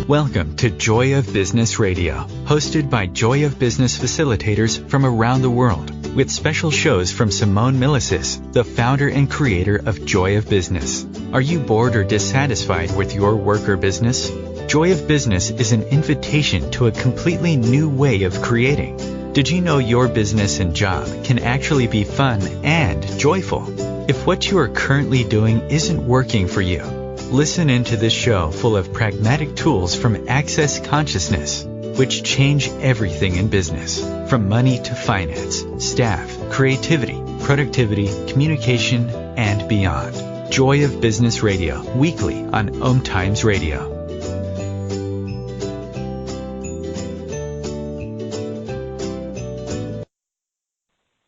Welcome to Joy of Business Radio, hosted by Joy of Business facilitators from around the world, with special shows from Simone Milasas, the founder and creator of Joy of Business. Are you bored or dissatisfied with your work or business? Joy of Business is an invitation to a completely new way of creating. Did you know your business and job can actually be fun and joyful? If what you are currently doing isn't working for you, listen into this show full of pragmatic tools from Access Consciousness, which change everything in business, from money to finance, staff, creativity, productivity, communication, and beyond. Joy of Business Radio, weekly on OMTimes Radio.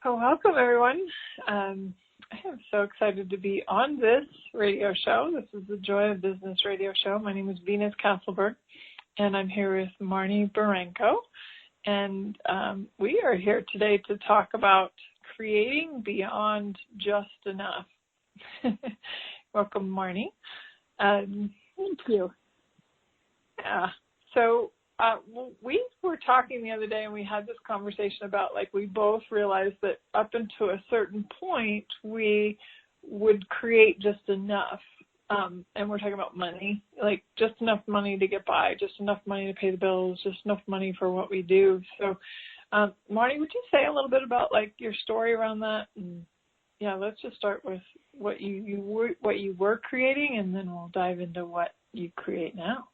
Welcome, everyone. I am so excited to be on this radio show. This is the Joy of Business radio show. My name is Venus Castleberg, and I'm here with Marnie Barranco. And we are here today to talk about creating beyond just enough. Welcome, Marnie. Thank you. Yeah. So we were talking the other day, and we had this conversation about, like, we both realized that up until a certain point, we would create just enough. And we're talking about money, like just enough money to get by, just enough money to pay the bills, just enough money for what we do. So, Marnie, would you say a little bit about, like, your story around that? And yeah, let's just start with what you were creating, and then we'll dive into what you create now.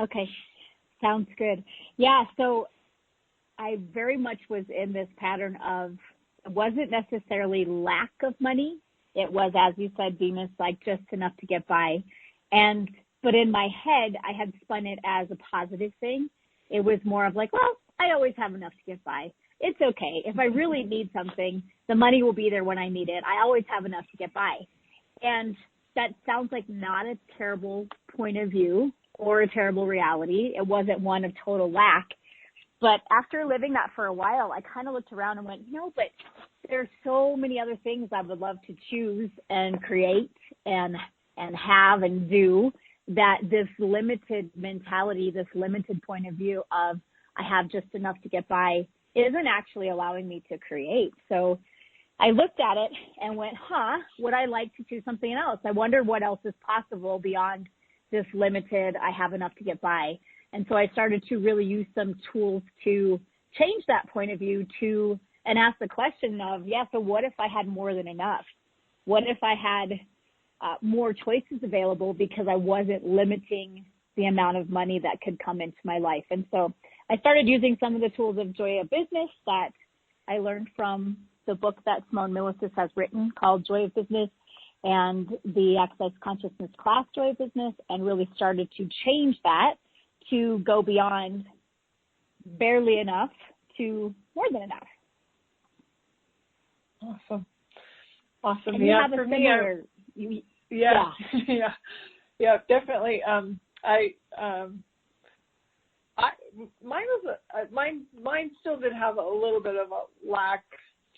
Okay. Sounds good. Yeah, so I very much was in this pattern of, it wasn't necessarily lack of money. It was, as you said, Venus, like just enough to get by. But in my head, I had spun it as a positive thing. It was more of like, well, I always have enough to get by. It's okay. If I really need something, the money will be there when I need it. I always have enough to get by. And that sounds like not a terrible point of view or a terrible reality. It wasn't one of total lack. But after living that for a while, I kind of looked around and went, but there's so many other things I would love to choose and create and have and do, that this limited mentality, this limited point of view of I have just enough to get by, isn't actually allowing me to create. So I looked at it and went, would I like to do something else? I wonder what else is possible beyond this limited, I have enough to get by. And so I started to really use some tools to change that point of view and ask the question of, so what if I had more than enough? What if I had more choices available because I wasn't limiting the amount of money that could come into my life? And so I started using some of the tools of Joy of Business that I learned from the book that Simone Milasas has written called Joy of Business, and the Access Consciousness class, Joy of Business, and really started to change that to go beyond barely enough to more than enough. Awesome. And you have a similar. Yeah, definitely. Mine still did have a little bit of a lack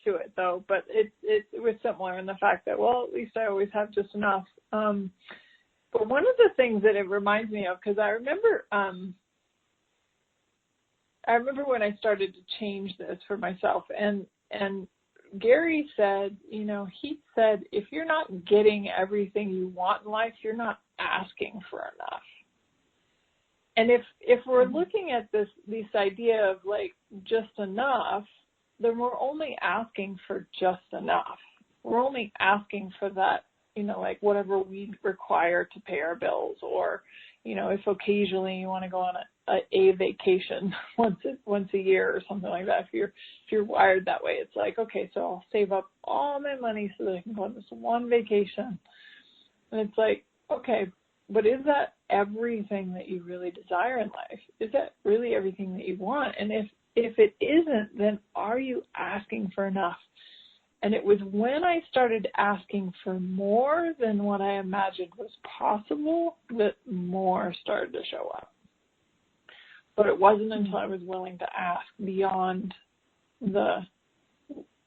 to it, though, but it was similar in the fact that, well, at least I always have just enough. But one of the things that it reminds me of, because I remember when I started to change this for myself, and Gary said, he said, if you're not getting everything you want in life, you're not asking for enough. And if we're looking at this idea of, like, just enough, then we're only asking for just enough. We're only asking for that, like whatever we require to pay our bills, or, if occasionally you want to go on a vacation once a year or something like that. If you're wired that way, it's like, okay, so I'll save up all my money so that I can go on this one vacation. And it's like, okay, but is that everything that you really desire in life? Is that really everything that you want? And if it isn't, then are you asking for enough? And it was when I started asking for more than what I imagined was possible that more started to show up. But it wasn't until I was willing to ask beyond the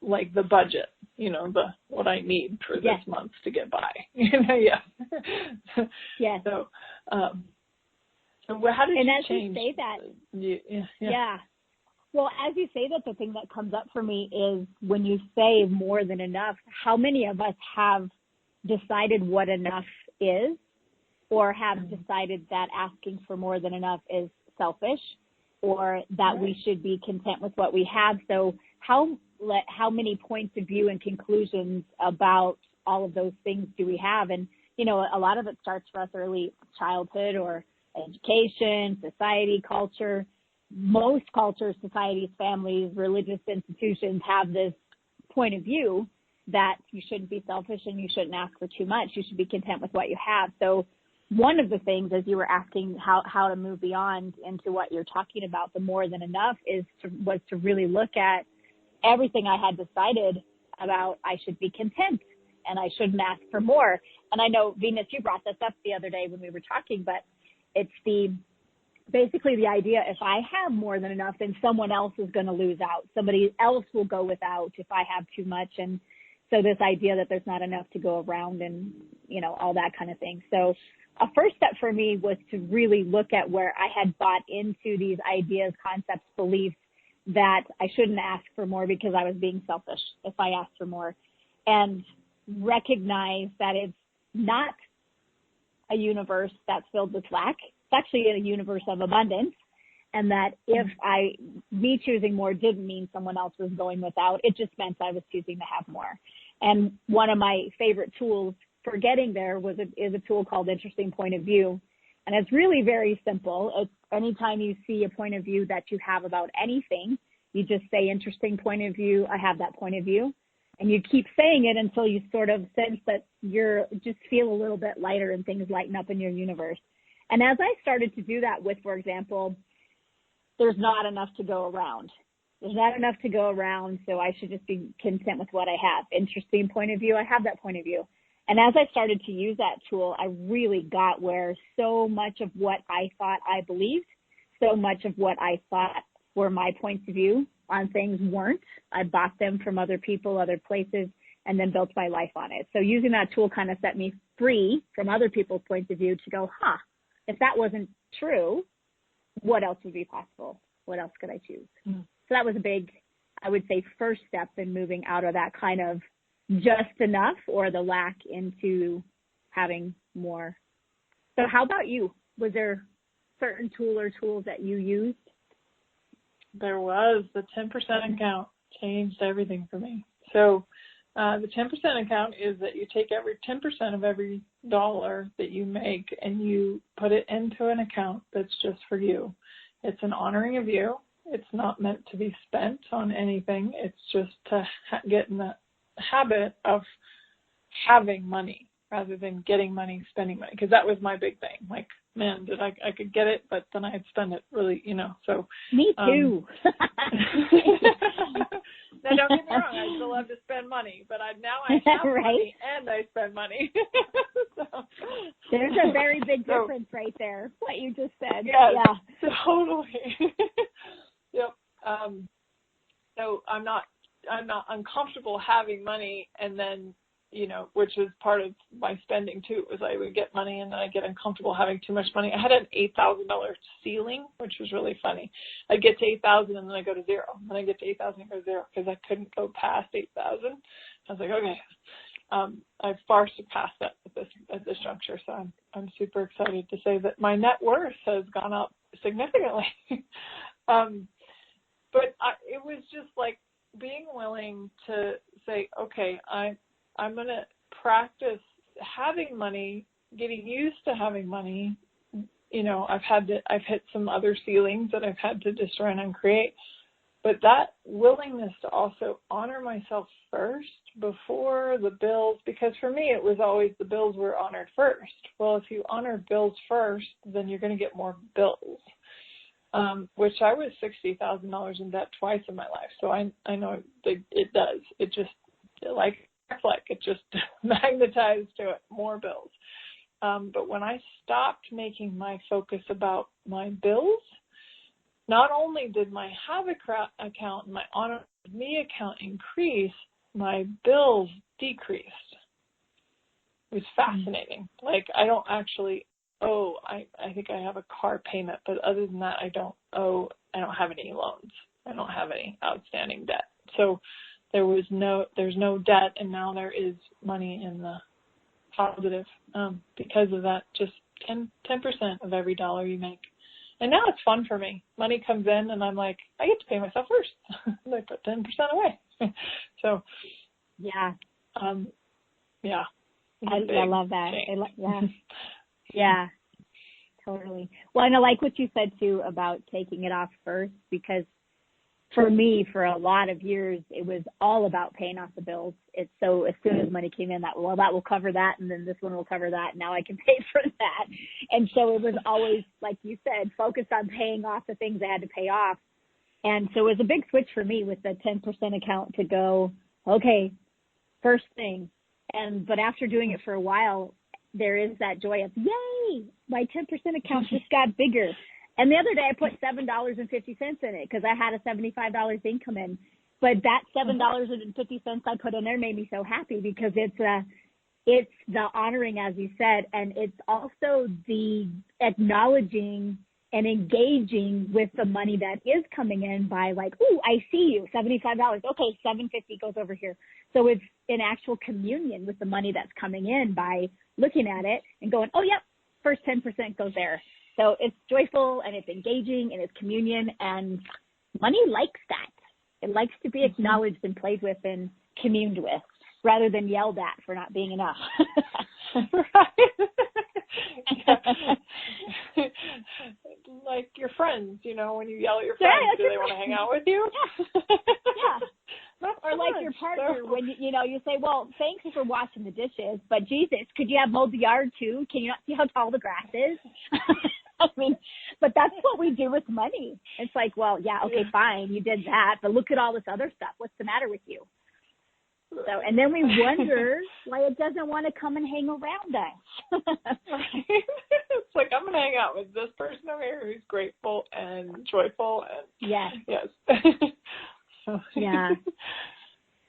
budget, what I need for this month to get by. Yes. So, So how did and you as change? You say that, yeah. Well, as you say that, the thing that comes up for me is when you say more than enough, how many of us have decided what enough is, or have decided that asking for more than enough is selfish, or that we should be content with what we have? So how many points of view and conclusions about all of those things do we have? And, you know, a lot of it starts for us early childhood or education, society, culture. Most cultures, societies, families, religious institutions have this point of view that you shouldn't be selfish and you shouldn't ask for too much. You should be content with what you have. So one of the things, as you were asking how to move beyond into what you're talking about, the more than enough, was to really look at everything I had decided about. I should be content and I shouldn't ask for more. And I know, Venus, you brought this up the other day when we were talking, but it's basically the idea, if I have more than enough, then someone else is going to lose out. Somebody else will go without if I have too much. And so this idea that there's not enough to go around and, you know, all that kind of thing. So a first step for me was to really look at where I had bought into these ideas, concepts, beliefs that I shouldn't ask for more because I was being selfish if I asked for more, and recognize that it's not a universe that's filled with lack. It's actually a universe of abundance, and that if me choosing more didn't mean someone else was going without, it just meant I was choosing to have more. And one of my favorite tools for getting there is a tool called Interesting Point of View. And it's really very simple. It's anytime you see a point of view that you have about anything, you just say interesting point of view, I have that point of view. And you keep saying it until you sort of sense that you're just feel a little bit lighter and things lighten up in your universe. And as I started to do that with, for example, there's not enough to go around. There's not enough to go around, so I should just be content with what I have. Interesting point of view, I have that point of view. And as I started to use that tool, I really got where so much of what I thought I believed, so much of what I thought were my points of view on things weren't. I bought them from other people, other places, and then built my life on it. So using that tool kind of set me free from other people's points of view to go, if that wasn't true, what else would be possible? What else could I choose? So that was a big, I would say, first step in moving out of that kind of just enough or the lack into having more. So how about you? Was there a certain tool or tools that you used? There was. The 10% account changed everything for me. So the 10% account is that you take every 10% of every dollar that you make and you put it into an account that's just for you. It's an honoring of you. It's not meant to be spent on anything. It's just to get in the habit of having money rather than getting money, spending money. Because that was my big thing. Like, man, I could get it, but then I'd spend it really, so. Me too. Now, don't get me wrong, I still love to spend money, but now I have right? money and I spend money. So, there's a very big difference right there, what you just said. Yes, yeah, totally. Yep. So I'm not uncomfortable having money, and then, which is part of my spending too, was I would get money and then I get uncomfortable having too much money. I had an $8,000 ceiling, which was really funny. I'd get to 8,000 and then I go to zero. Then I get to 8,000 and go to zero because I couldn't go past 8,000. I was like, okay, I've far surpassed that at this juncture. So I'm super excited to say that my net worth has gone up significantly. But it was just like being willing to say, okay, I'm going to practice having money, getting used to having money. I've hit some other ceilings that I've had to destroy and uncreate. But that willingness to also honor myself first before the bills, because for me it was always the bills were honored first. Well, if you honor bills first, then you're going to get more bills. Which I was $60,000 in debt twice in my life. So I know it does. It just, it just magnetized to it, more bills. But when I stopped making my focus about my bills, not only did my have account and my honor me account increase, my bills decreased. It was fascinating. Like, I don't actually owe I think I have a car payment, but other than that, I don't have any loans. I don't have any outstanding debt. So there's no debt, and now there is money in the positive because of that. Just 10% of every dollar you make. And now it's fun for me. Money comes in, and I'm like, I get to pay myself first. I put 10% away. So, yeah. Yeah. I love that. Yeah, totally. Well, and I like what you said, too, about taking it off first, because for me, for a lot of years, it was all about paying off the bills. It's so as soon as money came in, that will cover that, and then this one will cover that. Now I can pay for that. And so it was always, like you said, focused on paying off the things I had to pay off. And so it was a big switch for me with the 10% account to go, okay, first thing. But after doing it for a while, there is that joy of, yay, my 10% account just got bigger. And the other day I put $7.50 in it because I had a $75 income in. But that $7.50 I put in there made me so happy because it's the honoring, as you said, and it's also the acknowledging and engaging with the money that is coming in by like, ooh, I see you, $75. Okay, $7.50 goes over here. So it's an actual communion with the money that's coming in by looking at it and going, oh, yep, first 10% goes there. So it's joyful and it's engaging and it's communion, and money likes that. It likes to be acknowledged and played with and communed with rather than yelled at for not being enough. Like your friends, when you yell at your friends, do they want to hang out with you? Yeah. Or like your partner, when you say, well, thanks for washing the dishes, but Jesus, could you have mowed the yard too? Can you not see how tall the grass is? I mean, but that's what we do with money. It's like, well, yeah, okay, fine, you did that, but look at all this other stuff. What's the matter with you? So, and then we wonder why it doesn't want to come and hang around us. It's like, I'm going to hang out with this person over here who's grateful and joyful. And yes. Yeah.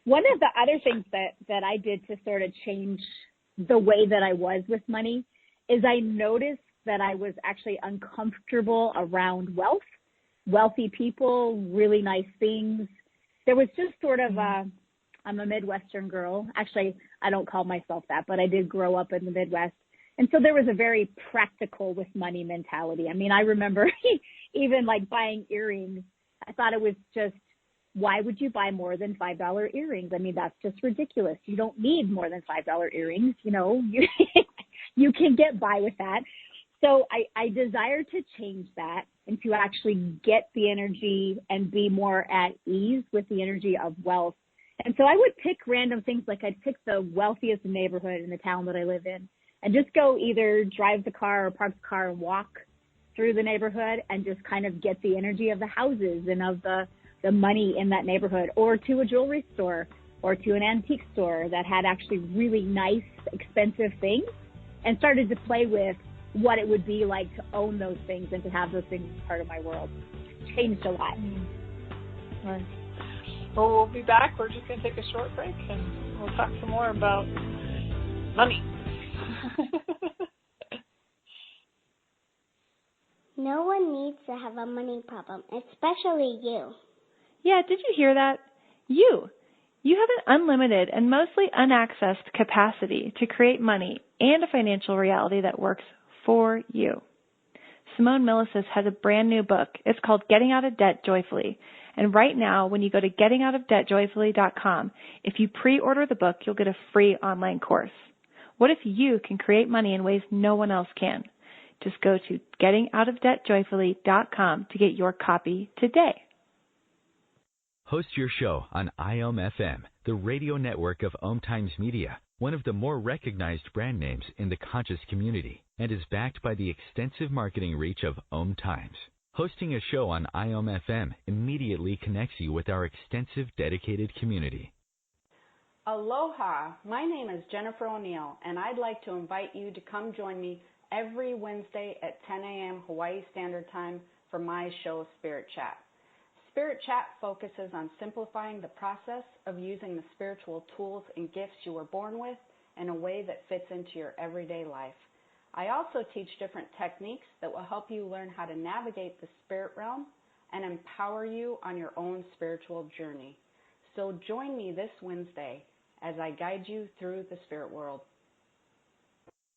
One of the other things that I did to sort of change the way that I was with money is I noticed that I was actually uncomfortable around wealth, wealthy people, really nice things. There was just sort of I'm a Midwestern girl. Actually, I don't call myself that, but I did grow up in the Midwest. And so there was a very practical with money mentality. I mean, I remember even like buying earrings. I thought it was just, why would you buy more than $5 earrings? I mean, that's just ridiculous. You don't need more than $5 earrings. You can get by with that. So I desire to change that and to actually get the energy and be more at ease with the energy of wealth. And so I would pick random things, like I'd pick the wealthiest neighborhood in the town that I live in and just go either drive the car or park the car and walk through the neighborhood and just kind of get the energy of the houses and of the money in that neighborhood, or to a jewelry store or to an antique store that had actually really nice, expensive things, and started to play with what it would be like to own those things and to have those things as part of my world. It's changed a lot. Right. Well, we'll be back. We're just going to take a short break, and we'll talk some more about money. No one needs to have a money problem, especially you. Yeah, did you hear that? You have an unlimited and mostly unaccessed capacity to create money and a financial reality that works for you. Simone Milasas has a brand new book. It's called Getting Out of Debt Joyfully. And right now, when you go to gettingoutofdebtjoyfully.com, if you pre-order the book, you'll get a free online course. What if you can create money in ways no one else can? Just go to gettingoutofdebtjoyfully.com to get your copy today. Host your show on IOM-FM, the radio network of OMTimes Media, one of the more recognized brand names in the conscious community, and is backed by the extensive marketing reach of OMTimes. Hosting a show on IOM-FM immediately connects you with our extensive dedicated community. Aloha, my name is Jennifer O'Neill, and I'd like to invite you to come join me every Wednesday at 10 a.m. Hawaii Standard Time for my show, Spirit Chat. Spirit Chat focuses on simplifying the process of using the spiritual tools and gifts you were born with in a way that fits into your everyday life. I also teach different techniques that will help you learn how to navigate the spirit realm and empower you on your own spiritual journey. So join me this Wednesday as I guide you through the spirit world.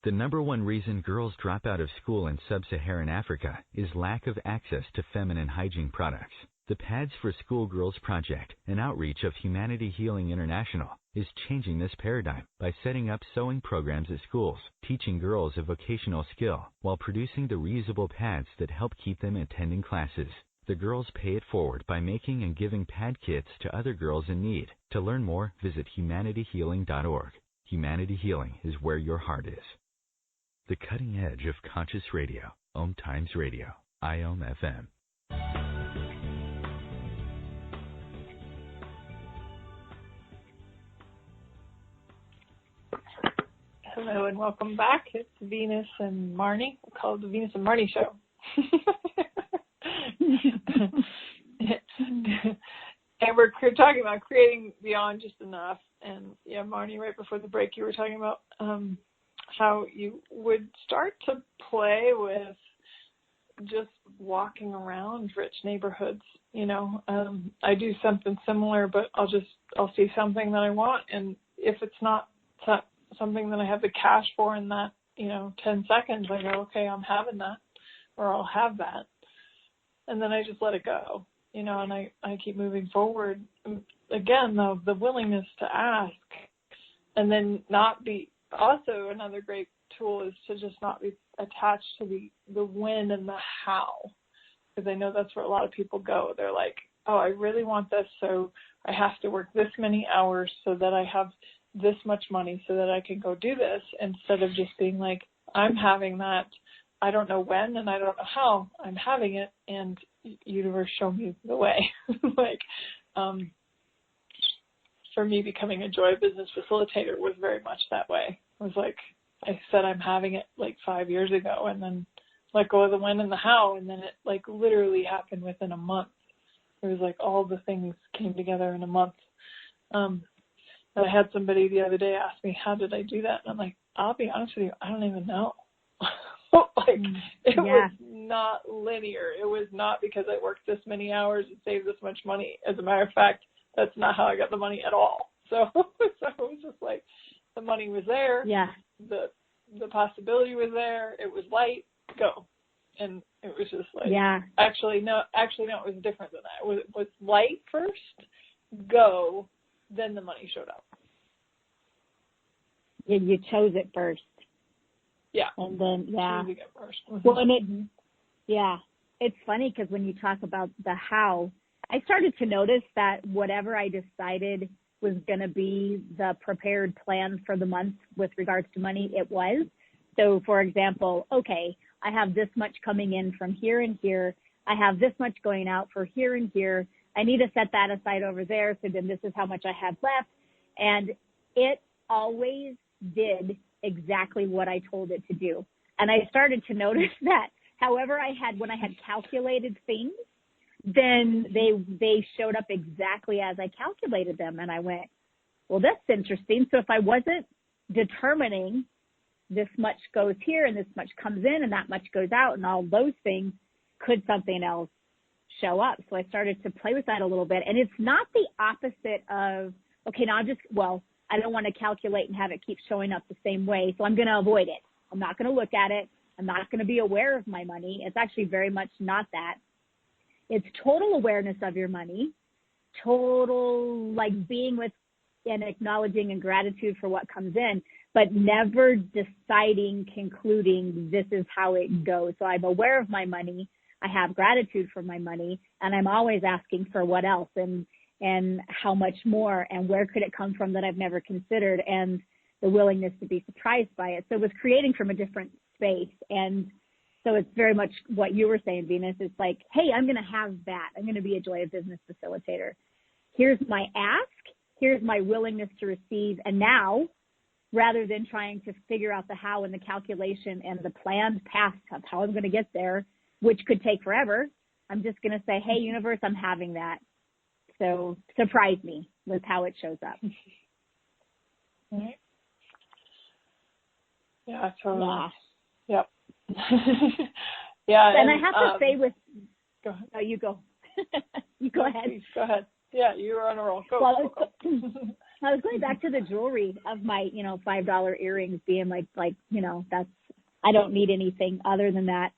The number one reason girls drop out of school in sub-Saharan Africa is lack of access to feminine hygiene products. The Pads for Schoolgirls Project, an outreach of Humanity Healing International, is changing this paradigm by setting up sewing programs at schools, teaching girls a vocational skill while producing the reusable pads that help keep them attending classes. The girls pay it forward by making and giving pad kits to other girls in need. To learn more, visit humanityhealing.org. Humanity Healing is where your heart is. The cutting edge of conscious radio, OMTimes Radio, IOM FM. Hello and welcome back. It's Venus and Marnie. We call it the Venus and Marnie Show. And we're talking about creating beyond just enough. And yeah, Marnie, right before the break, you were talking about how you would start to play with just walking around rich neighborhoods. You know, I do something similar, but I'll see something that I want, and if it's not something that I have the cash for in that, 10 seconds, I go, okay, I'm having that, or I'll have that. And then I just let it go, and I keep moving forward. Again, though, the willingness to ask, and then not be, also another great tool is to just not be attached to the when and the how, because I know that's where a lot of people go. They're like, oh, I really want this, so I have to work this many hours so that I have this much money so that I can go do this, instead of just being like, I'm having that. I don't know when and I don't know how. I'm having it, and universe, show me the way. For me, becoming a Joy of Business Facilitator was very much that way. It was like, I said I'm having it like 5 years ago, and then let go of the when and the how, and then it like literally happened within a month. It was like all the things came together in a month. And I had somebody the other day ask me, how did I do that? And I'm like, I'll be honest with you, I don't even know. It was not linear. It was not because I worked this many hours and saved this much money. As a matter of fact, that's not how I got the money at all. So it was just like, the money was there. Yeah. The possibility was there. It was light, go. And it was just like, Actually, no, it was different than that. It was light first, go, then the money showed up. Yeah, you chose it first. Yeah. And then, Choose it first. Mm-hmm. Well, and it's funny because when you talk about the how, I started to notice that whatever I decided was going to be the prepared plan for the month with regards to money, it was. So, for example, okay, I have this much coming in from here and here. I have this much going out for here and here. I need to set that aside over there. So then this is how much I have left. And it always did exactly what I told it to do. And I started to notice that however when I had calculated things, then they showed up exactly as I calculated them. And I went, well, that's interesting. So if I wasn't determining this much goes here and this much comes in and that much goes out and all those things, could something else show up? So I started to play with that a little bit. And it's not the opposite of, okay, now I don't want to calculate and have it keep showing up the same way. So I'm going to avoid it. I'm not going to look at it. I'm not going to be aware of my money. It's actually very much not that. It's total awareness of your money, total like being with and acknowledging and gratitude for what comes in, but never deciding, concluding this is how it goes. So I'm aware of my money. I have gratitude for my money, and I'm always asking for what else and how much more and where could it come from that I've never considered, and the willingness to be surprised by it. So it was creating from a different space. And so it's very much what you were saying, Venus. It's like, hey, I'm going to have that. I'm going to be a Joy of Business Facilitator. Here's my ask. Here's my willingness to receive. And now, rather than trying to figure out the how and the calculation and the planned path of how I'm going to get there, which could take forever, I'm just going to say, hey, universe, I'm having that. So surprise me with how it shows up. Right. Yeah, totally. Yep. Yeah. And I have to say go ahead. No, you go. You go ahead. Please, go ahead. Yeah, you were on a roll. Go. I was going back to the jewelry of my, $5 earrings being like, that's, I don't need anything other than that.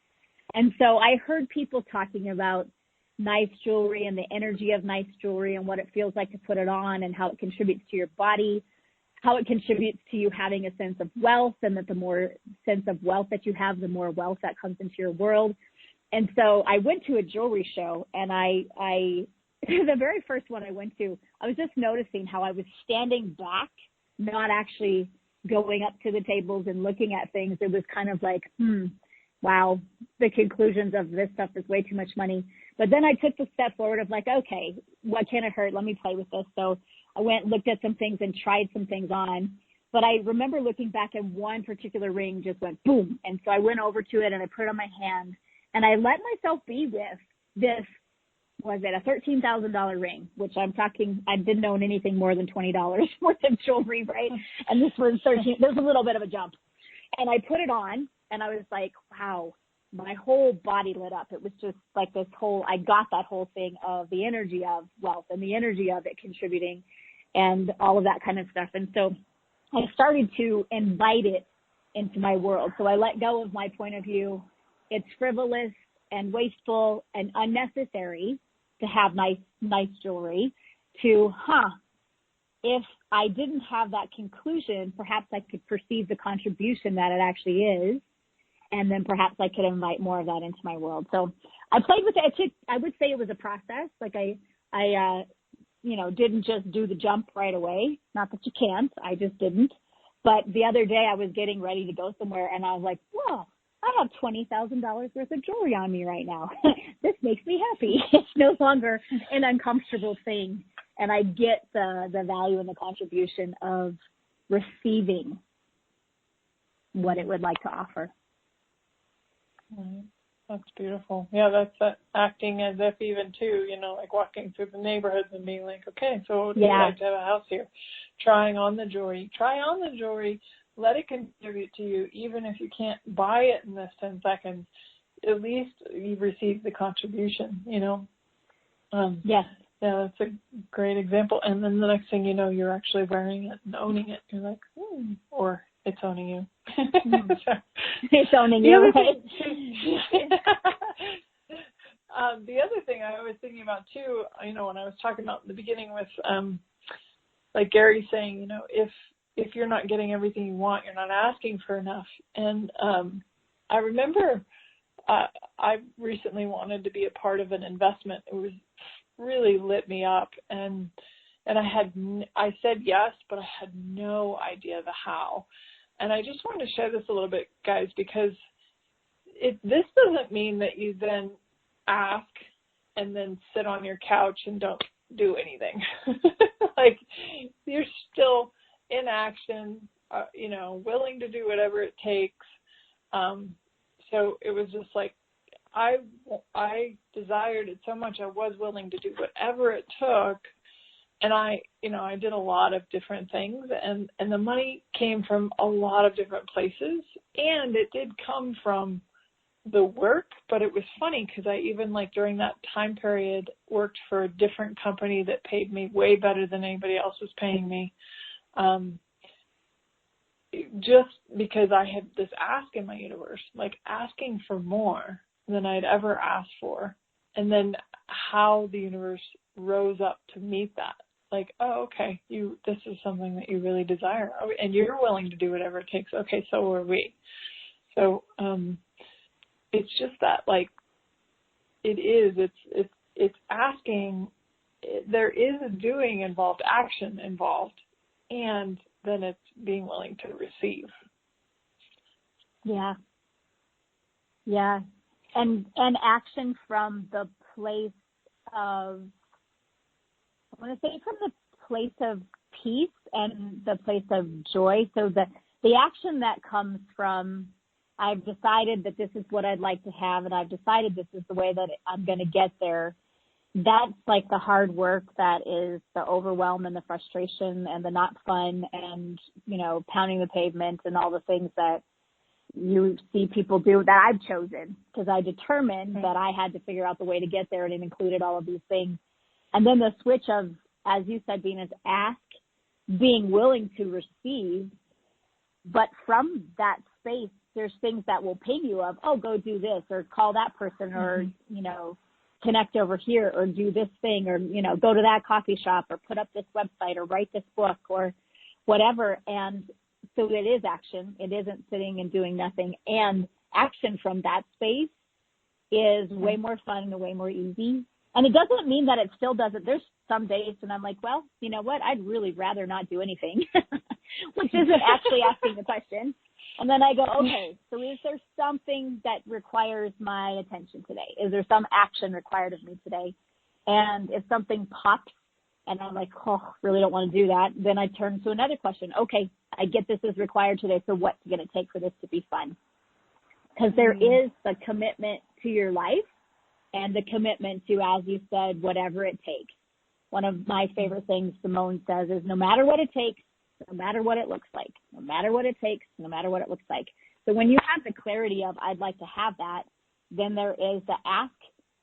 And so I heard people talking about nice jewelry and the energy of nice jewelry and what it feels like to put it on and how it contributes to your body, how it contributes to you having a sense of wealth, and that the more sense of wealth that you have, the more wealth that comes into your world. And so I went to a jewelry show, and I the very first one I went to, I was just noticing how I was standing back, not actually going up to the tables and looking at things. It was kind of like, wow, the conclusions of this stuff is way too much money. But then I took the step forward of like, okay, what can it hurt? Let me play with this. So I went, looked at some things and tried some things on. But I remember looking back and one particular ring just went boom. And so I went over to it and I put it on my hand and I let myself be with this, was it a $13,000 ring, which I'm talking, I didn't own anything more than $20 worth of jewelry, right? And this was 13, there's a little bit of a jump. And I put it on and I was like, wow, my whole body lit up. It was just like this whole, I got that whole thing of the energy of wealth and the energy of it contributing and all of that kind of stuff. And so I started to invite it into my world. So I let go of my point of view. It's frivolous and wasteful and unnecessary to have nice jewelry, to, if I didn't have that conclusion, perhaps I could perceive the contribution that it actually is, and then perhaps I could invite more of that into my world. So I played with it. I would say it was a process. Like I didn't just do the jump right away. Not that you can't. I just didn't. But the other day I was getting ready to go somewhere, and I was like, whoa, I have $20,000 worth of jewelry on me right now. This makes me happy. It's no longer an uncomfortable thing. And I get the value and the contribution of receiving what it would like to offer. Right. That's beautiful. Yeah, that's acting as if even too, like walking through the neighborhoods and being like, okay, so would you like to have a house here? Trying on the jewelry. Try on the jewelry. Let it contribute to you, even if you can't buy it in this 10 seconds. At least you receive the contribution, Yes. Yeah, that's a great example. And then the next thing you know, you're actually wearing it and owning it. You're like, or it's owning you. So, it's owning you, right? The other thing I was thinking about too, when I was talking about in the beginning with, like Gary saying, if you're not getting everything you want, you're not asking for enough. And I remember I recently wanted to be a part of an investment. It was really lit me up, and I said yes, but I had no idea the how. And I just wanted to share this a little bit, guys, because this doesn't mean that you then ask and then sit on your couch and don't do anything. Like, you're still in action, willing to do whatever it takes. So it was just like, I desired it so much. I was willing to do whatever it took. And I did a lot of different things, and the money came from a lot of different places, and it did come from the work. But it was funny because I even, like, during that time period, worked for a different company that paid me way better than anybody else was paying me. Just because I had this ask in my universe, like asking for more than I'd ever asked for. And then how the universe rose up to meet that. Like, oh, okay, this is something that you really desire. Oh, and you're willing to do whatever it takes. Okay, so are we. So it's just that, like, it's asking. There is a doing involved, action involved, and then it's being willing to receive. Yeah. Yeah. And action from the place of, I want to say from the place of peace and the place of joy. So the action that comes from, I've decided that this is what I'd like to have, and I've decided this is the way that I'm going to get there. That's like the hard work, that is the overwhelm and the frustration and the not fun and, pounding the pavement and all the things that, you see people do that I've chosen, because I determined that I had to figure out the way to get there, and it included all of these things. And then the switch of, as you said, Venus, ask, being willing to receive, but from that space, there's things that will ping you of, oh, go do this, or call that person, or, you know, connect over here, or do this thing, or, you know, go to that coffee shop, or put up this website, or write this book, or whatever. And so it is action. It isn't sitting and doing nothing. And action from that space is way more fun and way more easy. And it doesn't mean that it still doesn't. There's some days when I'm like, well, you know what? I'd really rather not do anything, which isn't actually asking the question. And then I go, okay, so is there something that requires my attention today? Is there some action required of me today? And if something pops and I'm like, oh, really don't want to do that, then I turn to another question. Okay, I get this is required today, so what's it going to take for this to be fun? Because there is the commitment to your life and the commitment to, as you said, whatever it takes. One of my favorite things Simone says is, no matter what it takes, no matter what it looks like, no matter what it takes, no matter what it looks like. So when you have the clarity of, I'd like to have that, then there is the ask,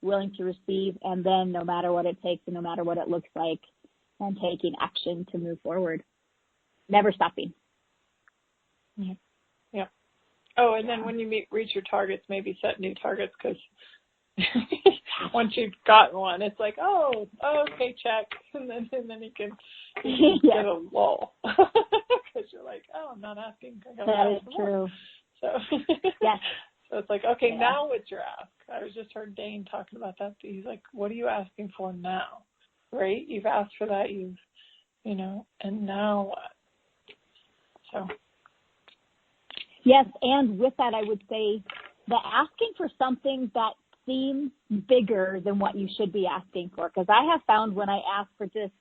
willing to receive, and then no matter what it takes and no matter what it looks like, and taking action to move forward. Never stopping. Yeah. Yeah. Oh, and then when you reach your targets, maybe set new targets, because once you've gotten one, it's like, oh, okay, check, and then you can get a lull, because you're like, oh, I'm not asking. That is true. So yes. So it's like, okay, now what's your ask? I was just heard Dane talking about that. He's like, what are you asking for now? Right? You've asked for that. You know, and now what? So. Yes, and with that, I would say the asking for something that seems bigger than what you should be asking for. Because I have found when I ask for just,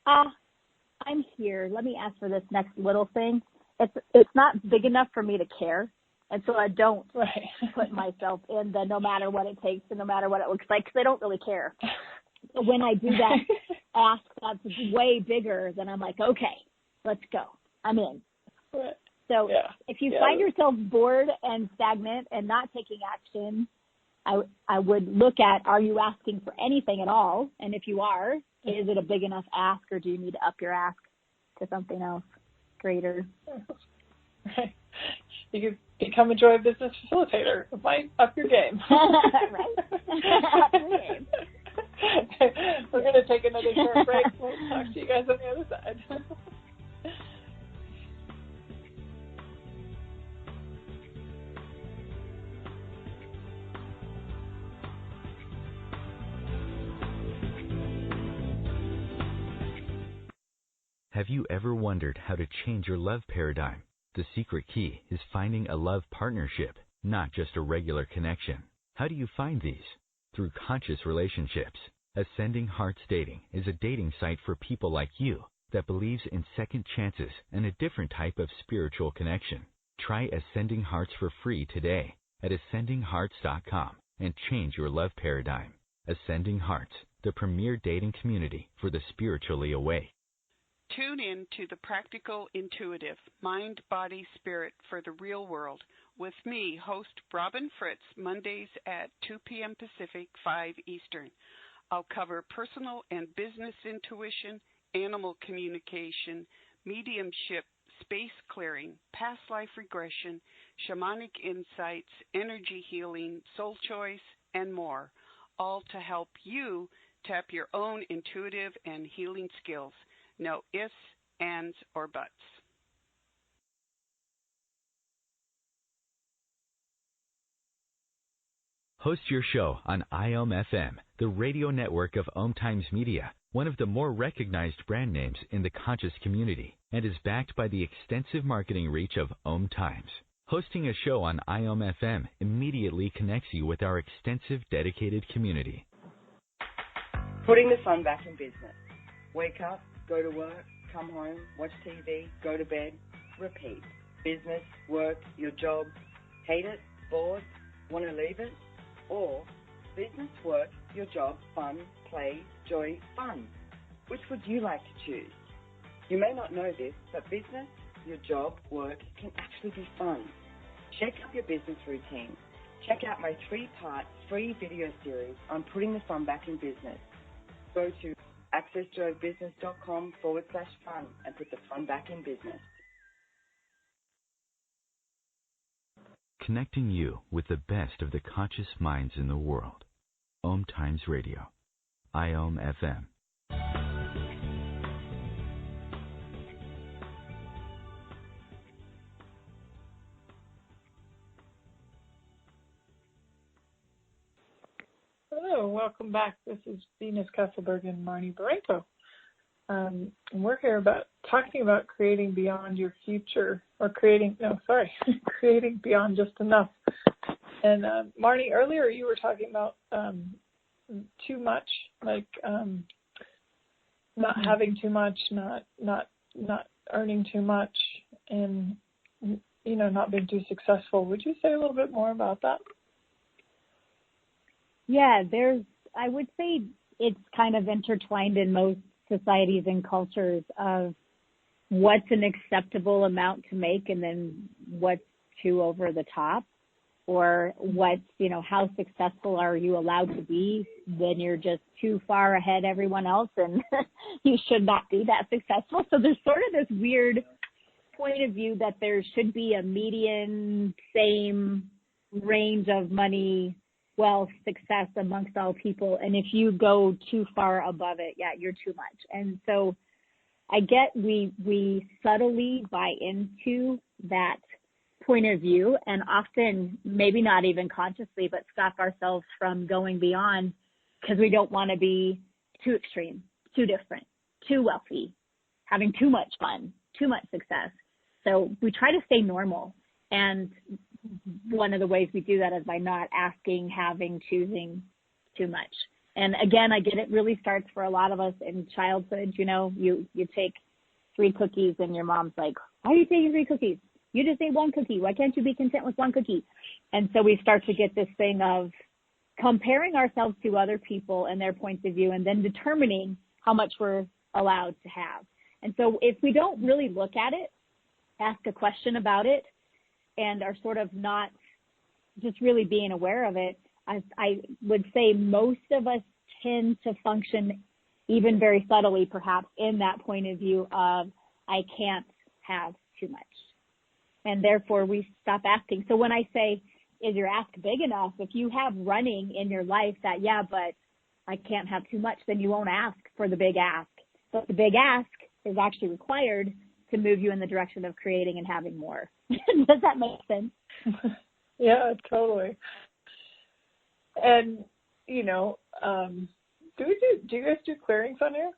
I'm here, let me ask for this next little thing, it's not big enough for me to care. And so I don't put myself in the no matter what it takes and no matter what it looks like, because I don't really care. When I do that ask that's way bigger, then I'm like, okay, let's go. I'm in. So if you find yourself bored and stagnant and not taking action, I would look at, are you asking for anything at all? And if you are, is it a big enough ask, or do you need to up your ask to something else greater? Right. You could become a Joy of Business Facilitator. It might up your game. Right. Up your game. We're going to take another short break. We'll talk to you guys on the other side. Have you ever wondered how to change your love paradigm? The secret key is finding a love partnership, not just a regular connection. How do you find these? Through conscious relationships. Ascending Hearts Dating is a dating site for people like you that believes in second chances and a different type of spiritual connection. Try Ascending Hearts for free today at ascendinghearts.com and change your love paradigm. Ascending Hearts, the premier dating community for the spiritually awake. Tune in to the Practical Intuitive, Mind, Body, Spirit for the Real World with me, host Robin Fritz, Mondays at 2 p.m. Pacific, 5 Eastern. I'll cover personal and business intuition, animal communication, mediumship, space clearing, past life regression, shamanic insights, energy healing, soul choice, and more, all to help you tap your own intuitive and healing skills. No ifs, ands, or buts. Host your show on IOM-FM, the radio network of OMTimes Media, one of the more recognized brand names in the conscious community, and is backed by the extensive marketing reach of OMTimes. Hosting a show on IOM-FM immediately connects you with our extensive dedicated community. Putting the fun back in business. Wake up, go to work, come home, watch TV, go to bed, repeat. Business, work, your job, hate it, bored, want to leave it? Or business, work, your job, fun, play, joy, fun. Which would you like to choose? You may not know this, but business, your job, work can actually be fun. Shake up your business routine. Check out my 3-part free video series on putting the fun back in business. Go to accessjoyofbusiness.com/fun and put the fun back in business. Connecting you with the best of the conscious minds in the world. OMTimes Radio. IOM FM. Hello, welcome back. This is Venus Castleberg and Marnie Barranco. And we're here talking about creating beyond your future, or creating beyond just enough. And Marnie, earlier you were talking about too much, like not having too much, not earning too much, and not being too successful. Would you say a little bit more about that? Yeah, I would say it's kind of intertwined in most societies and cultures of what's an acceptable amount to make and then what's too over the top, or what's, how successful are you allowed to be? Then you're just too far ahead everyone else and you should not be that successful. So there's sort of this weird point of view that there should be a median, same range of money, wealth, success amongst all people. And if you go too far above it, you're too much. And so I get we subtly buy into that point of view, and often, maybe not even consciously, but stop ourselves from going beyond because we don't want to be too extreme, too different, too wealthy, having too much fun, too much success. So we try to stay normal. And one of the ways we do that is by not asking, having, choosing too much. And again, I get it really starts for a lot of us in childhood. You take 3 cookies and your mom's like, why are you taking 3 cookies? You just ate 1 cookie. Why can't you be content with 1 cookie? And so we start to get this thing of comparing ourselves to other people and their points of view and then determining how much we're allowed to have. And so if we don't really look at it, ask a question about it, and are sort of not just really being aware of it, I would say most of us tend to function, even very subtly perhaps, in that point of view of I can't have too much. And therefore we stop asking. So when I say, is your ask big enough? If you have running in your life that, but I can't have too much, then you won't ask for the big ask. But the big ask is actually required to move you in the direction of creating and having more. Does that make sense? Yeah, totally. And, do you guys do clearings on air?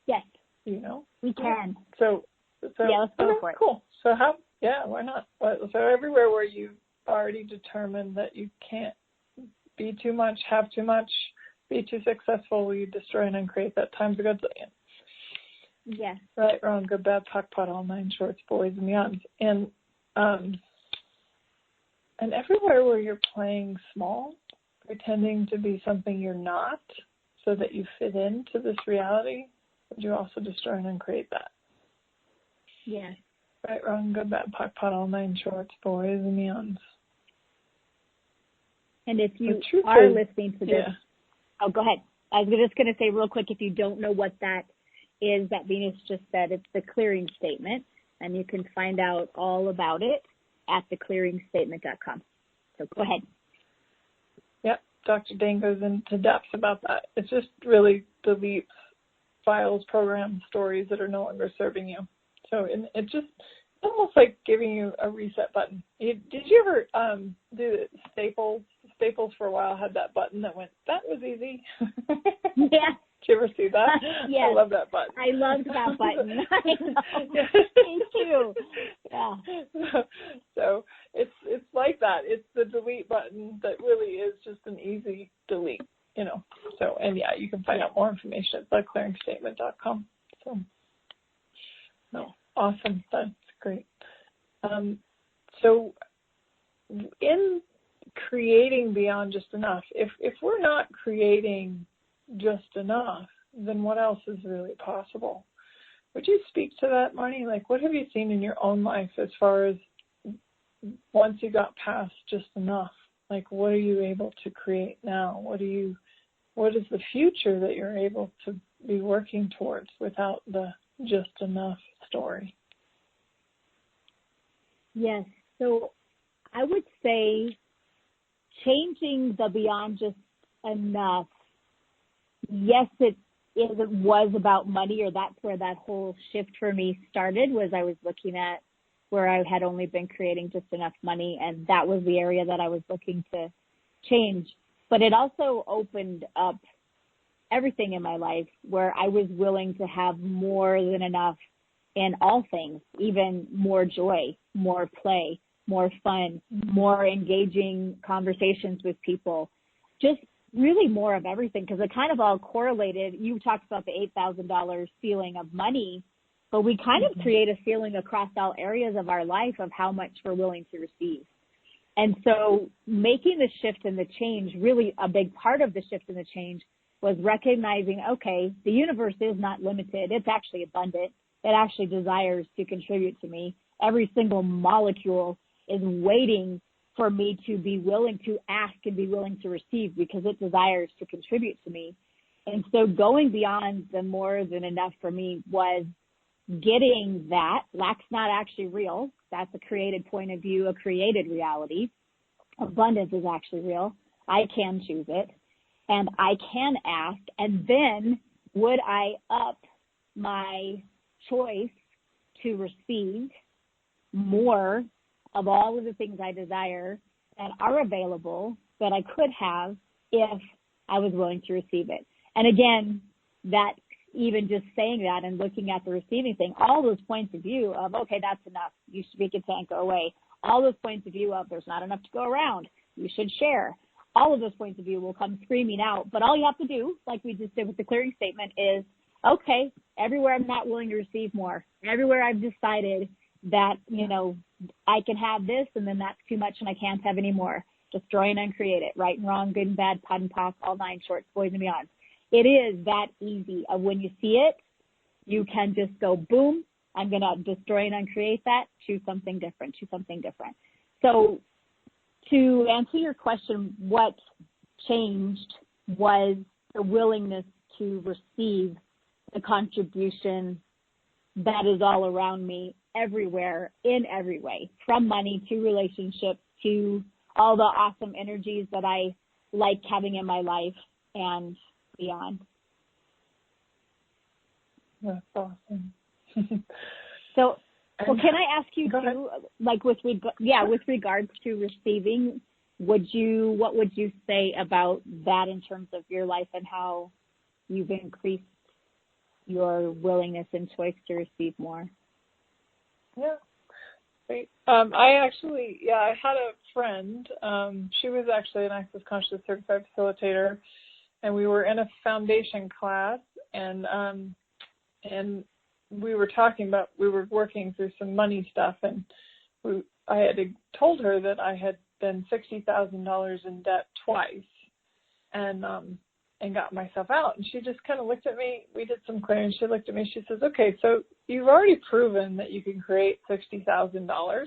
Yes. We can. So let's go for it. Cool. So why not? So everywhere where you've already determined that you can't be too much, have too much, be too successful, you destroy and uncreate that times a gazillion. Yes. Right, wrong, good, bad, talk, pot, all 9 shorts, boys, and beyonds. And everywhere where you're playing small, pretending to be something you're not, so that you fit into this reality, would you also destroy and uncreate that? Yes. Right, wrong, good, bad, talk, pot, all 9 shorts, boys, and beyonds. And if you are listening to this, go ahead. I was just going to say real quick, if you don't know what that is that Venus just said, it's the clearing statement, and you can find out all about it at theclearingstatement.com. So go ahead. Yep, Dr. Dane goes into depth about that. It just really deletes files, programs, stories that are no longer serving you. So it's just almost like giving you a reset button. Did you ever do Staples? Staples for a while had that button that went, that was easy. Yeah. Did you ever see that? Yes. I love that button. I loved that button. I know. Me too. Yeah. So it's like that. It's the delete button that really is just an easy delete, So, and you can find out more information at theclearingstatement.com. So, awesome. That's great. So in creating beyond just enough, if we're not creating just enough, then what else is really possible? Would you speak to that, Marnie? Like, what have you seen in your own life as far as once you got past just enough, like what are you able to create now? What is the future that you're able to be working towards without the just enough story? Yes. So I would say changing the beyond just enough. Yes, it was about money, or that's where that whole shift for me started, was I was looking at where I had only been creating just enough money, and that was the area that I was looking to change. But it also opened up everything in my life where I was willing to have more than enough in all things, even more joy, more play, more fun, more engaging conversations with people, just really more of everything, because it kind of all correlated. You talked about the $8,000 ceiling of money, but we kind of create a ceiling across all areas of our life of how much we're willing to receive. And so making the shift and the change, really a big part of the shift and the change was recognizing, okay, the universe is not limited. It's actually abundant. It actually desires to contribute to me. Every single molecule is waiting for me to be willing to ask and be willing to receive, because it desires to contribute to me. And so going beyond the more than enough for me was getting that lack's not actually real. That's a created point of view, a created reality. Abundance is actually real. I can choose it, and I can ask. And then would I up my choice to receive more of all of the things I desire that are available that I could have if I was willing to receive it. And again, that even just saying that and looking at the receiving thing, all those points of view of, okay, that's enough, you should be content, go away. All those points of view of, there's not enough to go around, you should share. All of those points of view will come screaming out. But all you have to do, like we just did with the clearing statement, is, okay, everywhere I'm not willing to receive more, everywhere I've decided that, I can have this, and then that's too much and I can't have any more. Destroy and uncreate it. Right and wrong, good and bad, POD and POC, all nine shorts, boys and beyond. It is that easy. When you see it, you can just go, boom, I'm going to destroy and uncreate that, choose something different, So to answer your question, what changed was the willingness to receive the contribution that is all around me, everywhere, in every way, from money to relationships to all the awesome energies that I like having in my life and beyond. That's awesome. So, well, can I ask you too, like with regards to receiving, what would you say about that in terms of your life and how you've increased your willingness and choice to receive more? Yeah. Great. I had a friend. She was actually an Access Consciousness Certified Facilitator, and we were in a foundation class, and we were talking about, we were working through some money stuff, and I had told her that I had been $60,000 in debt twice, and got myself out. And she just kind of looked at me. We did some clearing. She looked at me. She says, okay, so you've already proven that you can create $60,000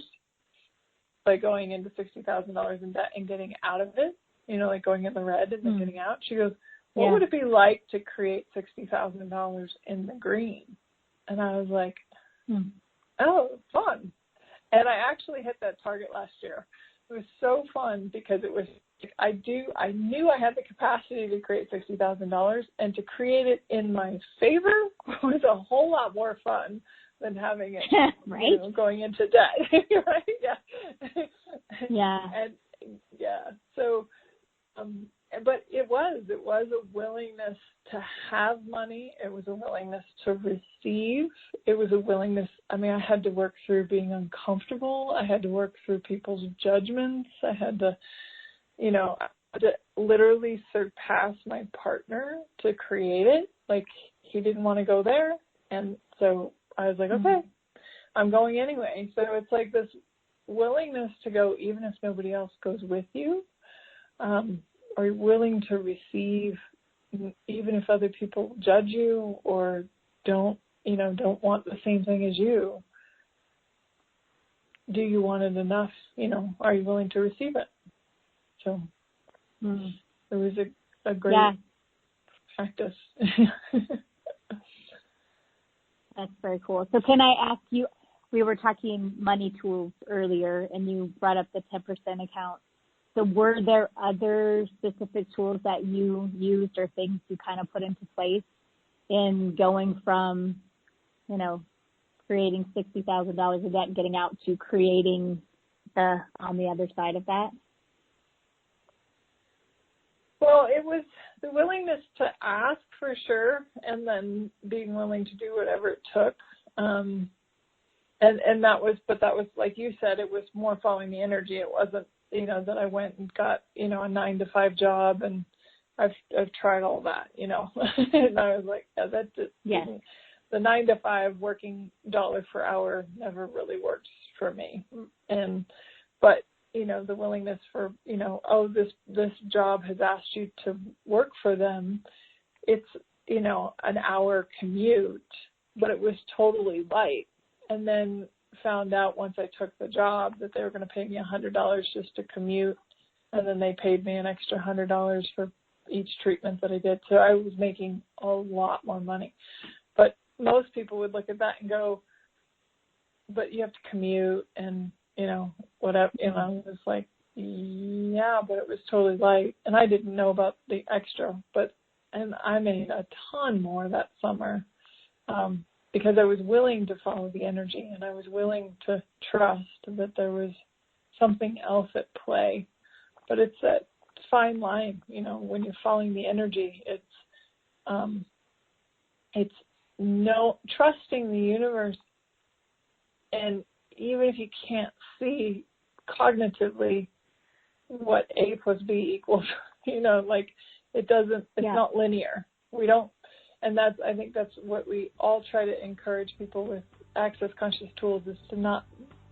by going into $60,000 in debt and getting out of it, like going in the red and then getting out. She goes, what would it be like to create $60,000 in the green? And I was like, oh, fun. And I actually hit that target last year. It was so fun because it was, I knew I had the capacity to create $60,000, and to create it in my favor was a whole lot more fun than having it right? Going into debt. Right? Yeah. Yeah. And so but it was a willingness to have money. It was a willingness to receive. It was a willingness. I had to work through being uncomfortable. I had to work through people's judgments. I had to literally surpass my partner to create it. Like, he didn't want to go there. And so I was like, okay, I'm going anyway. So it's like this willingness to go, even if nobody else goes with you. Are you willing to receive, even if other people judge you or don't want the same thing as you? do you want it enough? Are you willing to receive it? So it was a great practice. That's very cool. So can I ask you, we were talking money tools earlier, and you brought up the 10% account. So were there other specific tools that you used or things you kind of put into place in going from, creating $60,000 of debt and getting out to creating on the other side of that? Well, it was the willingness to ask for sure, and then being willing to do whatever it took. And that was like you said, it was more following the energy. It wasn't, that I went and got, a 9-to-5 job, and I've tried all that, and I was like, that just the 9-to-5 working dollar per hour never really works for me. But the willingness for, this job has asked you to work for them. It's, an hour commute, but it was totally light. And then found out once I took the job that they were going to pay me $100 just to commute. And then they paid me an extra $100 for each treatment that I did. So I was making a lot more money. But most people would look at that and go, but you have to commute and, whatever, it was like, yeah, but it was totally light. And I didn't know about the extra, and I made a ton more that summer because I was willing to follow the energy, and I was willing to trust that there was something else at play. But it's that fine line, when you're following the energy, it's trusting the universe. And even if you can't see cognitively what A plus B equals, it's not linear. We don't, and I think that's what we all try to encourage people with Access Conscious tools is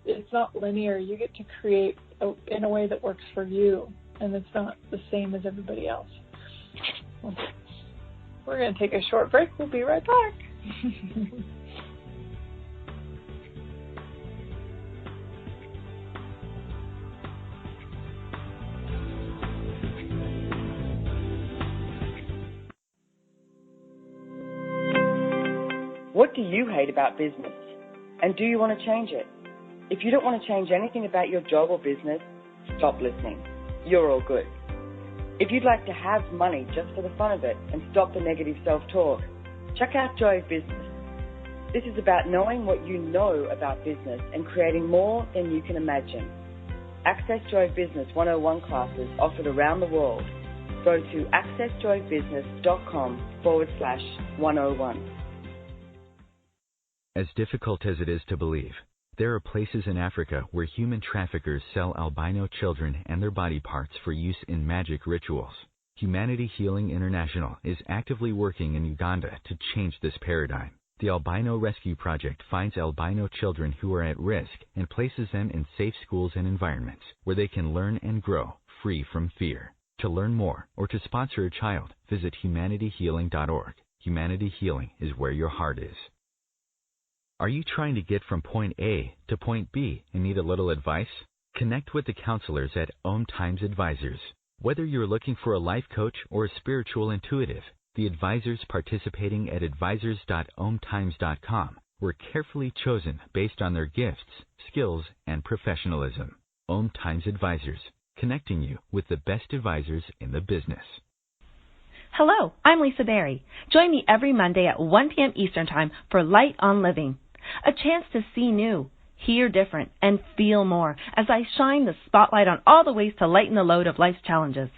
it's not linear. You get to create in a way that works for you, and it's not the same as everybody else. We're going to take a short break. We'll be right back. What do you hate about business? And do you want to change it? If you don't want to change anything about your job or business, stop listening. You're all good. If you'd like to have money just for the fun of it and stop the negative self-talk, check out Joy of Business. This is about knowing what you know about business and creating more than you can imagine. Access Joy of Business 101 classes offered around the world. Go to accessjoybusiness.com/101. As difficult as it is to believe, there are places in Africa where human traffickers sell albino children and their body parts for use in magic rituals. Humanity Healing International is actively working in Uganda to change this paradigm. The Albino Rescue Project finds albino children who are at risk and places them in safe schools and environments where they can learn and grow free from fear. To learn more or to sponsor a child, visit humanityhealing.org. Humanity Healing is where your heart is. Are you trying to get from point A to point B and need a little advice? Connect with the counselors at OMTimes Advisors. Whether you're looking for a life coach or a spiritual intuitive, the advisors participating at advisors.omtimes.com were carefully chosen based on their gifts, skills, and professionalism. OMTimes Advisors, connecting you with the best advisors in the business. Hello, I'm Lisa Berry. Join me every Monday at 1 p.m. Eastern Time for Light on Living, a chance to see new, hear different, and feel more as I shine the spotlight on all the ways to lighten the load of life's challenges.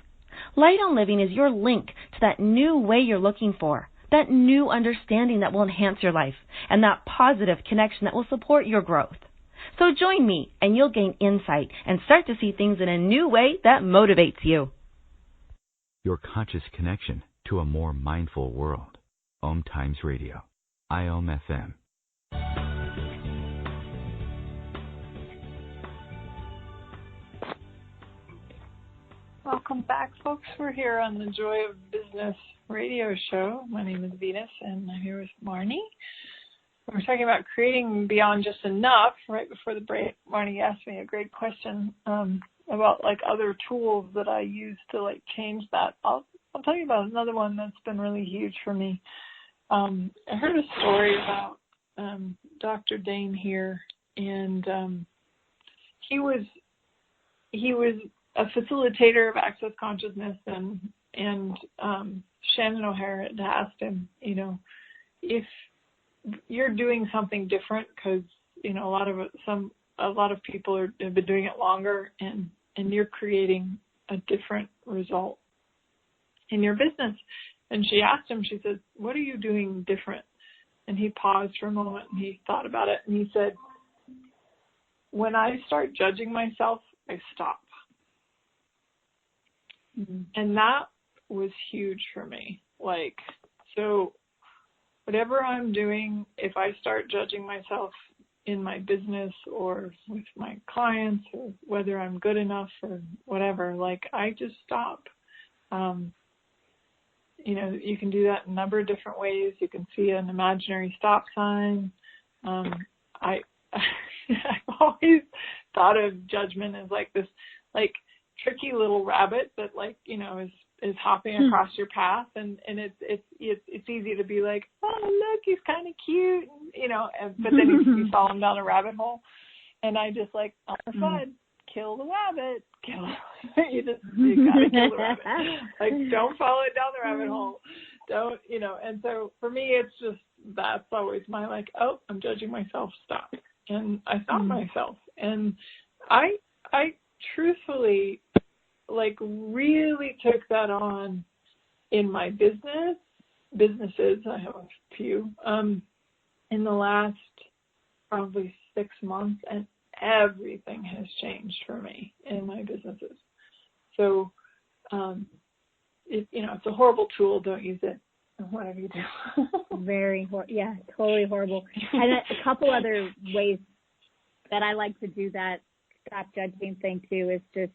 Light on Living is your link to that new way you're looking for, that new understanding that will enhance your life, and that positive connection that will support your growth. So join me, and you'll gain insight and start to see things in a new way that motivates you. Your conscious connection to a more mindful world. OMTimes Radio. IOM FM. Welcome back, folks. We're here on the Joy of Business radio show. My name is Venus, and I'm here with Marnie. we're talking about creating beyond just enough. Right before the break, Marnie asked me a great question about like other tools that I use to like change that. I'll tell you about another one that's been really huge for me. I heard a story about Dr. Dane here, and he was a facilitator of Access Consciousness, and Shannon O'Hara had asked him, you know, if you're doing something different, because you know a lot of people have been doing it longer, and you're creating a different result in your business. And she asked him, she said, what are you doing different? And he paused for a moment and he thought about it, and he said, when I start judging myself, I stop. Mm-hmm. And that was huge for me. Like, so whatever I'm doing, if I start judging myself in my business or with my clients, or whether I'm good enough or whatever, like, I just stop. You know, you can do that in a number of different ways. You can see an imaginary stop sign. I've always thought of judgment as like this, like, tricky little rabbit that, like, you know, is hopping across your path, and it's easy to be like, oh, look, he's kind of cute, you know, but then you follow him down a rabbit hole. And I just, like, on the side, kill the rabbit, you gotta kill the rabbit. Like, don't follow it down the rabbit hole. Don't, you know. And so for me, it's just, that's always my, like, oh, I'm judging myself, stop. And I stop myself. And I truthfully, like, really took that on in my businesses. I have a few, in the last probably 6 months, and everything has changed for me in my businesses. So, it's a horrible tool. Don't use it. Whatever you do. Very yeah, totally horrible. And a couple other ways that I like to do that stop judging thing too is just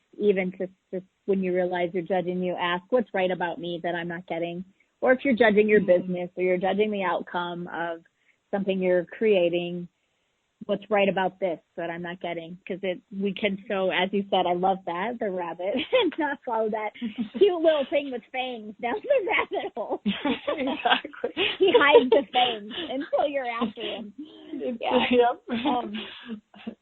when you realize you're judging, you ask, what's right about me that I'm not getting? Or if you're judging your business or you're judging the outcome of something you're creating, what's right about this that I'm not getting? Because we can, so as you said, I love that, the rabbit, and not follow that cute little thing with fangs down the rabbit hole. Exactly. He hides the fangs until you're after him. Yeah. Yep.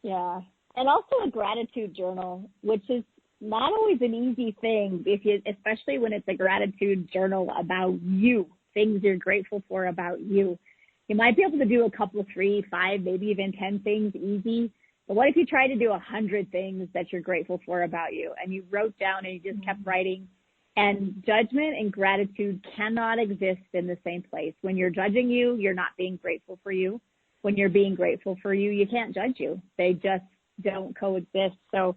Yeah. And also a gratitude journal, which is not always an easy thing, especially when it's a gratitude journal about you, things you're grateful for about you. You might be able to do a couple, 3, 5, maybe even 10 things easy. But what if you try to do 100 things that you're grateful for about you, and you wrote down and you just kept writing? And judgment and gratitude cannot exist in the same place. When you're judging you, you're not being grateful for you. When you're being grateful for you, you can't judge you. They just don't coexist. So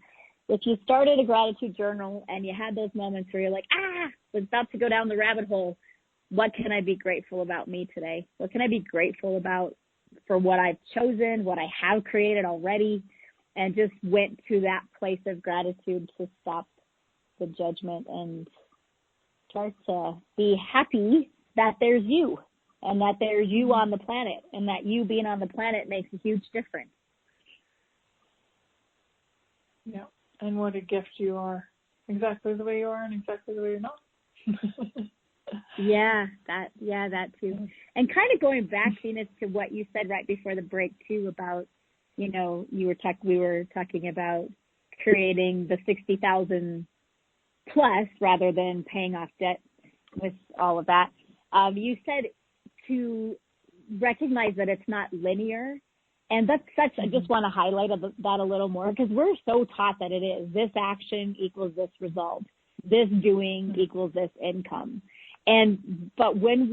if you started a gratitude journal and you had those moments where you're like, was about to go down the rabbit hole, what can I be grateful about me today? What can I be grateful about for what I've chosen, what I have created already, and just went to that place of gratitude to stop the judgment and start to be happy that there's you and that there's you on the planet, and that you being on the planet makes a huge difference. Yeah, and what a gift you are, exactly the way you are and exactly the way you're not. Yeah, that too. And kind of going back, Venus, to what you said right before the break too about, you know, we were talking about creating the 60,000 plus rather than paying off debt with all of that. You said to recognize that it's not linear. And that's I just want to highlight that a little more, because we're so taught that it is. This action equals this result. This doing equals this income. But when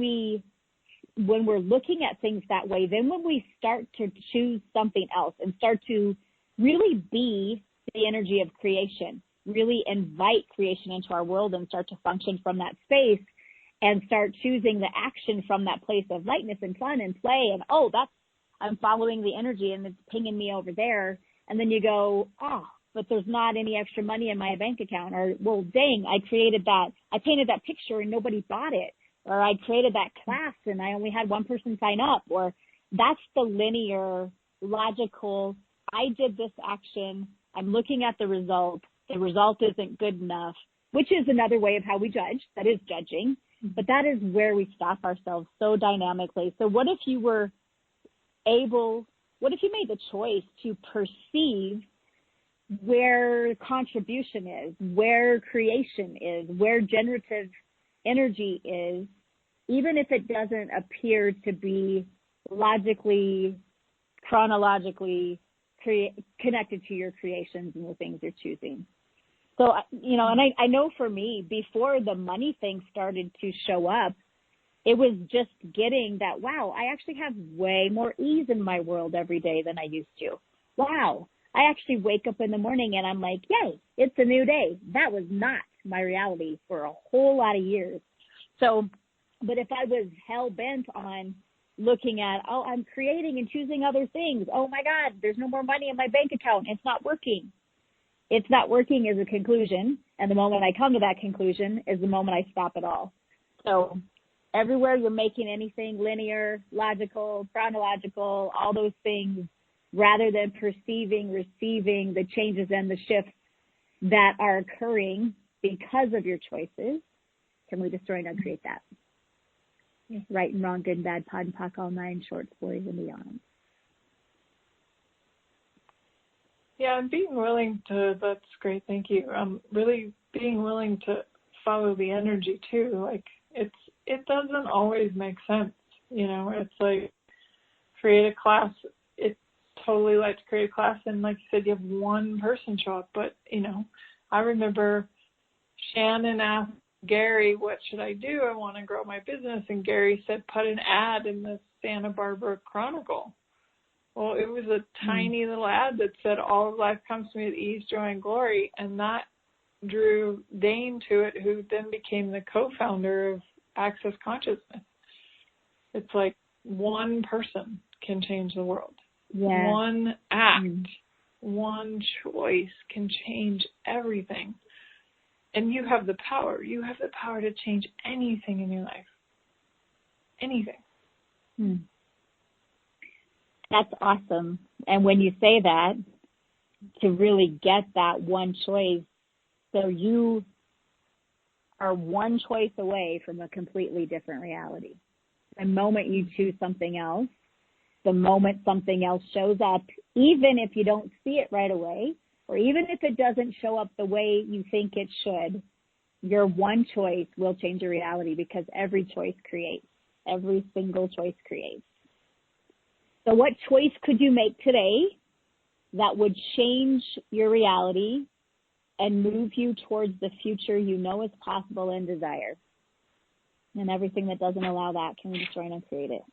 we're looking at things that way, then when we start to choose something else and start to really be the energy of creation, really invite creation into our world and start to function from that space and start choosing the action from that place of lightness and fun and play, and I'm following the energy and it's pinging me over there. And then you go, but there's not any extra money in my bank account. Or, well, dang, I painted that picture and nobody bought it. Or I created that class and I only had one person sign up. Or that's the linear, logical, I did this action, I'm looking at the result isn't good enough, which is another way of how we judge. That is judging. But that is where we stop ourselves so dynamically. So what if you made the choice to perceive where contribution is, where creation is, where generative energy is, even if it doesn't appear to be logically, chronologically connected to your creations and the things you're choosing. So, and I know for me, before the money thing started to show up, it was just getting that, wow, I actually have way more ease in my world every day than I used to. Wow, I actually wake up in the morning and I'm like, yay, it's a new day. That was not my reality for a whole lot of years. So, but if I was hell-bent on looking at, oh, I'm creating and choosing other things. Oh, my God, there's no more money in my bank account. It's not working. It's not working is a conclusion, and the moment I come to that conclusion is the moment I stop it all. So everywhere you're making anything linear, logical, chronological, all those things, rather than perceiving, receiving the changes and the shifts that are occurring because of your choices, can we destroy and uncreate that? Right and wrong, good and bad, pod and pock, all nine, short stories and beyond. Yeah, and being willing to, that's great, thank you. Really being willing to follow the energy too. Like it doesn't always make sense. It's like create a class. It's totally like to create a class and like you said, you have one person show up. But, I remember Shannon asked Gary, what should I do? I want to grow my business. And Gary said, put an ad in the Santa Barbara Chronicle. Well, it was a tiny little ad that said, all of life comes to me with ease, joy, and glory. And that drew Dane to it, who then became the co-founder of Access Consciousness. It's like one person can change the world. Yeah. One act, one choice can change everything. And you have the power. You have the power to change anything in your life. Anything. That's awesome. And when you say that, to really get that one choice, so you are one choice away from a completely different reality. The moment you choose something else, the moment something else shows up, even if you don't see it right away, or even if it doesn't show up the way you think it should, your one choice will change your reality, because every choice creates. Every single choice creates. So what choice could you make today that would change your reality and move you towards the future you know is possible and desire? And everything that doesn't allow that, can we destroy and uncreate it?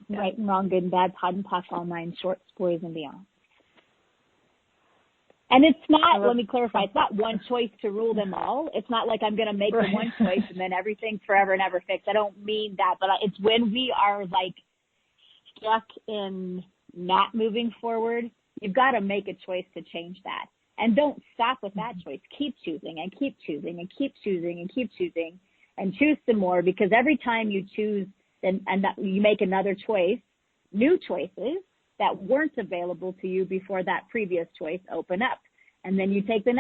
Right and wrong, good and bad, pod and pock, all nine, short stories and beyond. And it's not, let me clarify, it's not one choice to rule them all. It's not like I'm going to make the one choice and then everything forever and ever fixed. I don't mean that, but it's when we are like stuck in not moving forward, you've got to make a choice to change that. And don't stop with that choice. Keep choosing and keep choosing and keep choosing and keep choosing and choose some more, because every time you choose and you make another choice, new choices that weren't available to you before that previous choice open up. And then you make the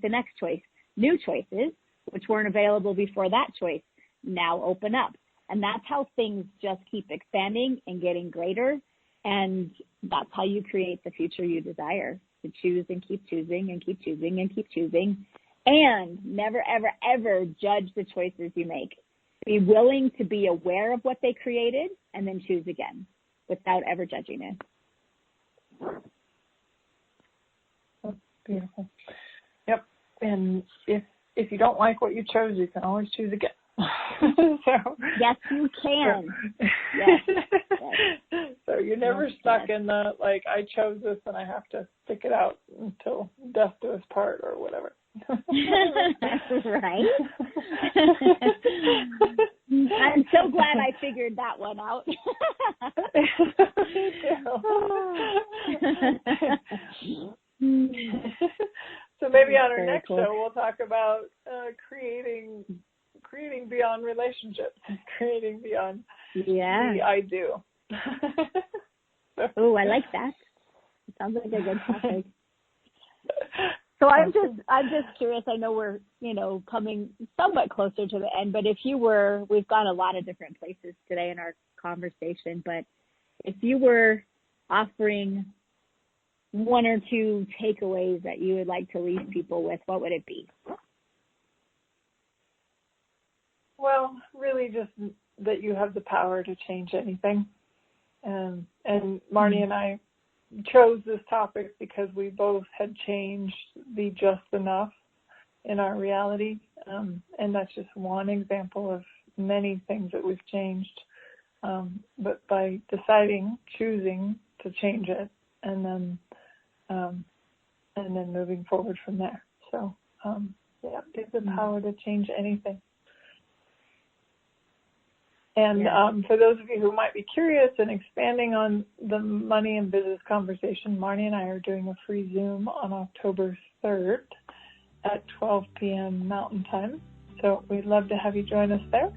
next choice. New choices, which weren't available before that choice, now open up. And that's how things just keep expanding and getting greater. And that's how you create the future you desire, to choose and keep choosing and keep choosing and keep choosing. And never, ever, ever judge the choices you make. Be willing to be aware of what they created and then choose again without ever judging it. That's beautiful. Yep. And if you don't like what you chose, you can always choose again. So yes, you can. Yes. So you're never stuck in the, like, I chose this and I have to stick it out until death do us part or whatever. Right. I'm so glad I figured that one out. So maybe on our next show we'll talk about creating beyond relationships, creating beyond the I do. Oh, I like that. It sounds like a good topic. So I'm just curious. I know we're, coming somewhat closer to the end, but we've gone a lot of different places today in our conversation, but if you were offering one or two takeaways that you would like to leave people with, what would it be? Well, really just that you have the power to change anything. And Marnie and I chose this topic because we both had changed the just enough in our reality. And that's just one example of many things that we've changed. But by choosing to change it, and then moving forward from there. So, it's the power to change anything. And for those of you who might be curious and expanding on the money and business conversation, Marnie and I are doing a free Zoom on October 3rd at 12 p.m. Mountain Time. So we'd love to have you join us there.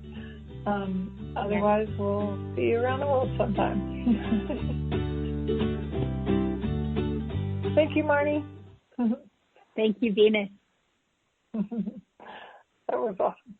Otherwise, we'll see you around the world sometime. Thank you, Marnie. Thank you, Venus. That was awesome.